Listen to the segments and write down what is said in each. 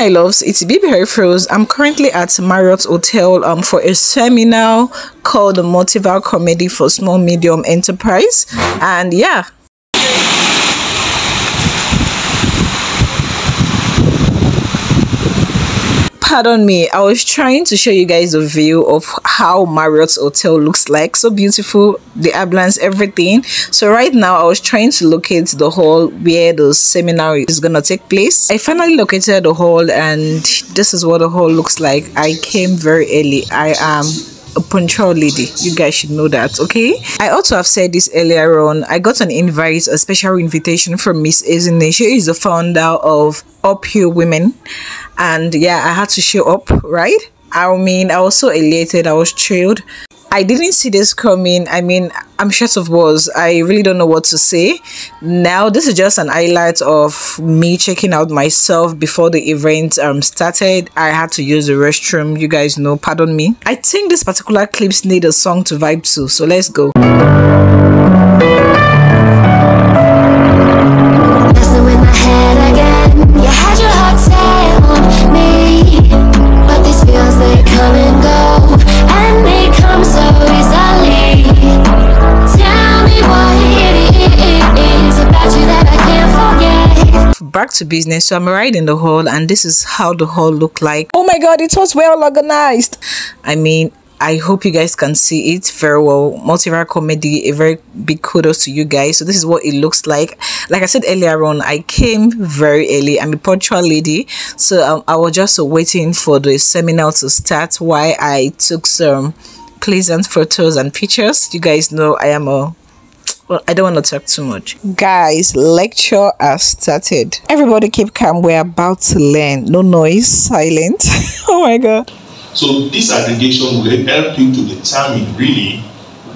my loves, it's Baby Rose. I'm currently at Marriott Hotel for a seminar called the MOTIVAComedy for Small Medium Enterprise, and yeah. Pardon me, I was trying to show you guys a view of how Marriott's hotel looks like. So beautiful, the ambience, everything. So right now I was trying to locate the hall where the seminar is gonna take place. I finally located the hall, and this is what the hall looks like. I came very early. I am a punctual lady, you guys should know that. Okay, I also have said this earlier on. I got an invite, a special invitation from Miss Ezine. She is the founder of Uphill Women, and yeah, I had to show up, right? I mean, I was so elated, I was thrilled. I didn't see this coming. I mean, I'm short of words. I really don't know what to say. Now, this is just an highlight of me checking out myself before the event started. I had to use the restroom. You guys know, pardon me. I think this particular clips need a song to vibe to. So let's go. Back to business. So I'm right in the hall, and this is how the hall looked like. Oh my god, it was well organized. I mean, I hope you guys can see it very well. MOTIVAComedy, a very big kudos to you guys. So this is what it looks like. Like I said earlier on, I came very early. I'm a punctual lady, so I was just waiting for the seminar to start while I took some pleasant photos and pictures. You guys know I am a well, I don't want to talk too much. Guys, lecture has started. Everybody keep calm. We're about to learn. No noise, silent. Oh my god. So this aggregation will help you to determine really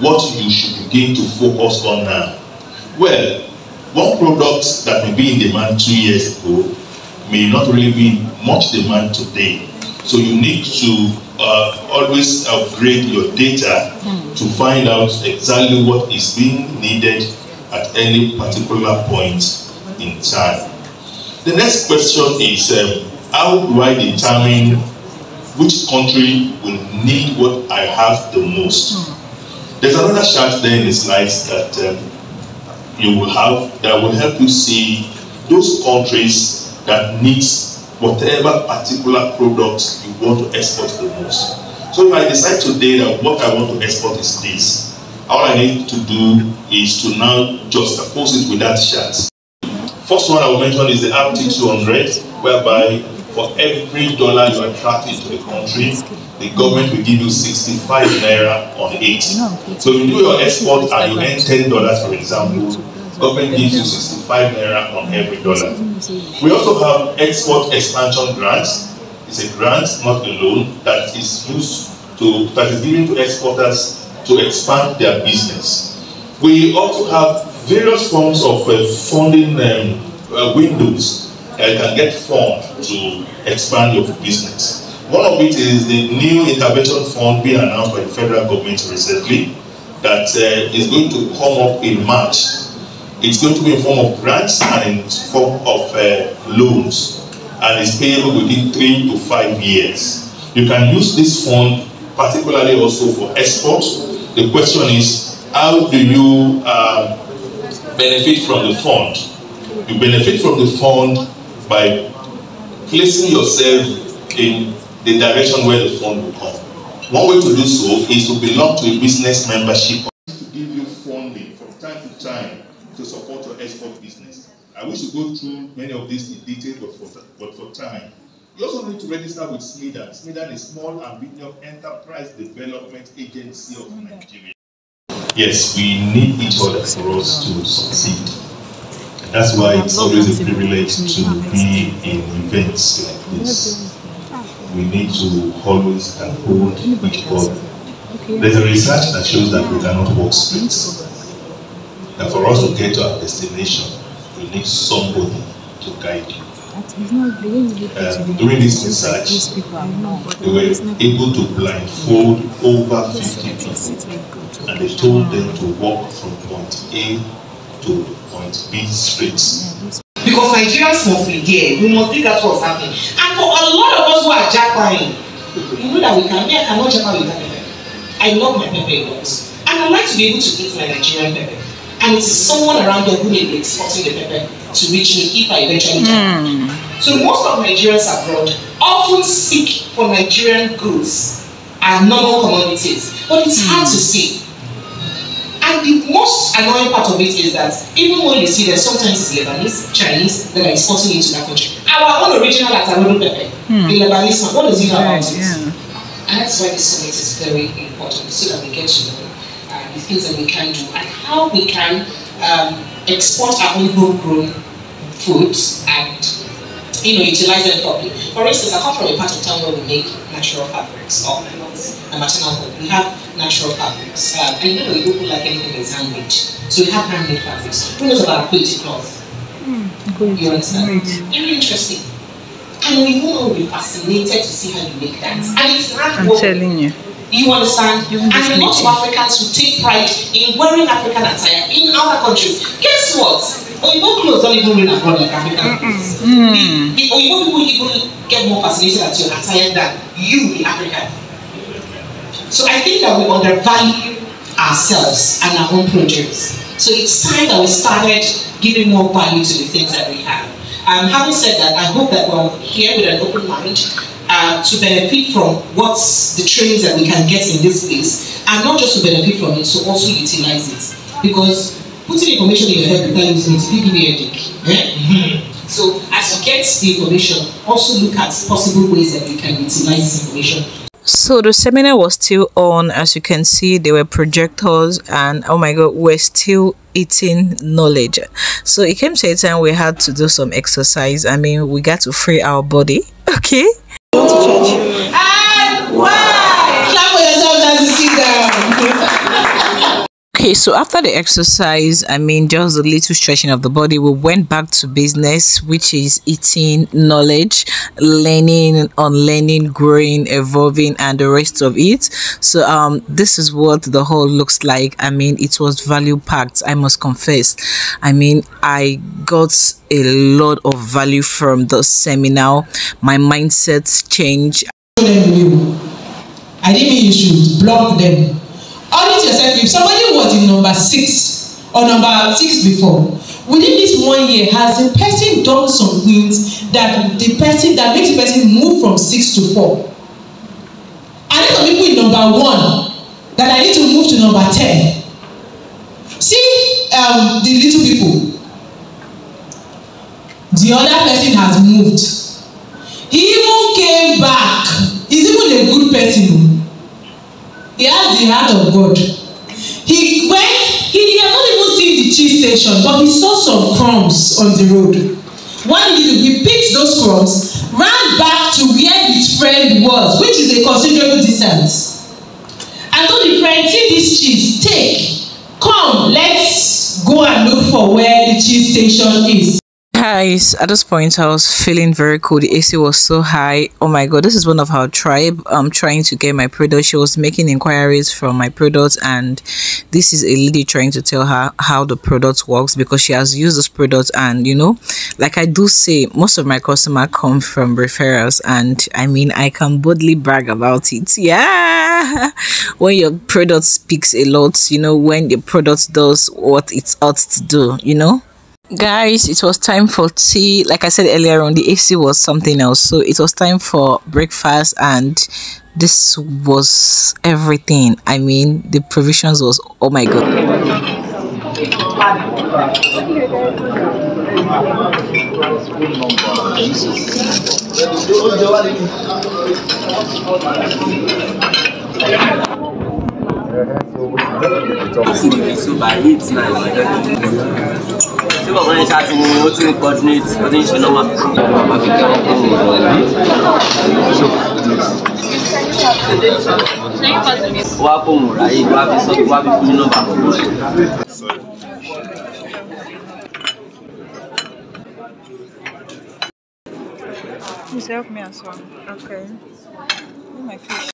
what you should begin to focus on now. Well, one product that may be in demand 2 years ago may not really be in much demand today. So you need to always upgrade your data to find out exactly what is being needed at any particular point in time. The next question is, how do I determine which country will need what I have the most? There's another chart there in the slides that you will have that will help you see those countries that needs whatever particular product you want to export the most. So if I decide today that what I want to export is this, all I need to do is to now juxtapose it with that chart. First one I will mention is the RT200, whereby for every dollar you attract into the country, the government will give you 65 naira on it. So if you do your export and you earn $10, for example, government gives you 65 naira on every dollar. We also have export expansion grants. It's a grant, not a loan, that is given to exporters to expand their business. We also have various forms of funding windows that you can get fund to expand your business. One of it is the new intervention fund being announced by the federal government recently that is going to come up in March. It's going to be in form of grants and in form of loans, and it's payable within 3 to 5 years. You can use this fund particularly also for export. The question is, how do you benefit from the fund? You benefit from the fund by placing yourself in the direction where the fund will come. One way to do so is to belong to a business membership to give you funding from time to time to support your export business. I wish to go through many of these in detail, but for time. You also need to register with SMEDA. SMEDA is Small and Medium Enterprise Development Agency of Nigeria. Yes, we need each other for us to succeed. And that's why it's always a privilege to be in events like this. We need to always uphold each other. There's a research that shows that we cannot walk straight. And for us to get to our destination, we need somebody to guide you. During this research, they were able to blindfold over 50 people, and they told them to walk from point A to point B straight. The because Nigerians must be there. We must think that's what's happening. And for a lot of us who are jackpotting, you know that we can. I cannot jackpot with that pepper. I love my pepper a lot, and I like to be able to eat my Nigerian pepper. And it is someone around there who may be exporting the pepper to reach me if I eventually jackpot. So most of Nigerians abroad often seek for Nigerian goods and normal commodities, but it's hard to see. And the most annoying part of it is that even when you see that sometimes it's Lebanese, Chinese that are exporting into that country. Our own original Atarodo pepper, the Lebanese one, what does he know about it? And that's why this summit is very important, so that we get to know the things that we can do and how we can export our own homegrown foods and utilize them properly. For instance, I come from a part of town where we make natural fabrics, or a maternal home. We have natural fabrics. And you don't like anything that's handmade. So we have handmade fabrics. Who knows about quilted cloth? You understand? Very interesting. And we will be fascinated to see how you make that. And it's handwoven. I'm telling you. You understand? And a lot of Africans who take pride in wearing African attire in other countries. Guess what? Oyibo clothes don't even win abroad like African clothes. The Oyibo people even get more fascinated at your attire than you, the African. So I think that we undervalue ourselves and our own produce. So it's time that we started giving more value to the things that we have. Having said that, I hope that we're here with an open mind to benefit from what's the trainings that we can get in this place, and not just to benefit from it, so also utilize it. Because putting information in your head without using it, will give you a headache. So as you get the information, also look at possible ways that we can utilize this information. So the seminar was still on. As you can see, there were projectors, and oh my god, we're still eating knowledge. So it came to a time we had to do some exercise. I mean, we got to free our body. Okay. And why? Clap for yourself as you sit down. Okay, so after the exercise, I mean, just a little stretching of the body, we went back to business, which is eating knowledge, learning, unlearning, growing, evolving, and the rest of it. So this is what the whole looks like. I mean, it was value packed, I must confess. I mean, I got a lot of value from the seminar. My mindsets changed. I didn't mean you should block them. Audit yourself. If somebody was in number 6 or number 6 before, within this 1 year, has the person done some things that makes the person move from 6 to 4? I know some people in number 1 that I need to move to number 10. See the little people. The other person has moved. He even came back. He's even a good person. He has the heart of God. He had not even seen the cheese station, but he saw some crumbs on the road. What did he do? He picked those crumbs, ran back to where his friend was, which is a considerable distance. And told the friend, see this cheese, take, come, let's go and look for where the cheese station is. Guys, at this point I was feeling very cool. The AC was so high. Oh my god, this is one of our tribe trying to get my product. She was making inquiries from my products, and this is a lady trying to tell her how the product works, because she has used this product. And like I do say, most of my customers come from referrals, and I mean, I can boldly brag about it. Yeah, when your product speaks a lot, when the product does what it ought to do. Guys, it was time for tea. Like I said earlier on, the AC was something else, so it was time for breakfast, and this was everything. I mean, the provisions was, oh my god. So by it's nice. So when it's happening, what's in coordinate? What is the number? Please help me as well. Okay. Oh my fish.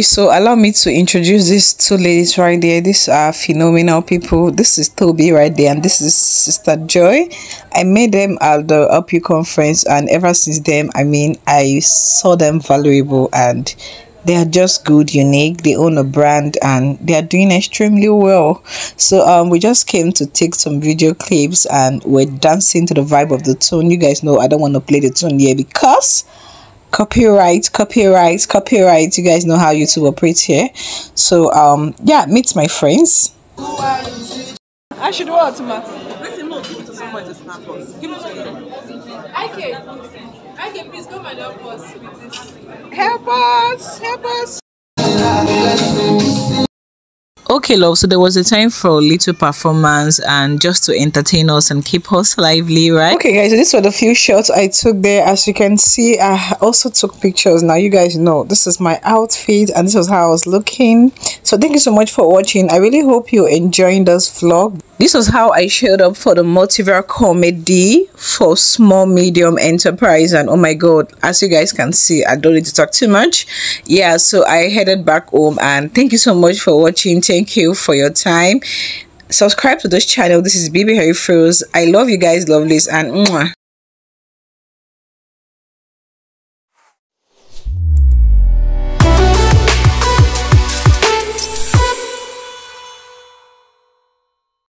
Okay, so allow me to introduce these two ladies right there. These are phenomenal people. This is Toby right there, and this is Sister Joy. I met them at the UP conference, and ever since then, I mean, I saw them valuable, and they are just good, unique. They own a brand, and they are doing extremely well. So we just came to take some video clips, and we're dancing to the vibe of the tune. You guys know I don't want to play the tune here because copyright. You guys know how YouTube operates here. So yeah, meet my friends. I should what, ma? Listen, no, give it to someone to snap us. Give it to them. I can please come and help us with this. Help us. Okay, love, so there was a time for a little performance and just to entertain us and keep us lively, right? Okay, guys, so these were the few shots I took there. As you can see, I also took pictures. Now, you guys know this is my outfit and this was how I was looking. So thank you so much for watching. I really hope you're enjoying this vlog. This was how I showed up for the MOTIVAComedy for small medium enterprise, and oh my god, as you guys can see, I don't need to talk too much. Yeah, so I headed back home, and thank you so much for watching. Thank you for your time. Subscribe to this channel. This is Baby Harry Froze. I love you guys, lovelies, and mwah.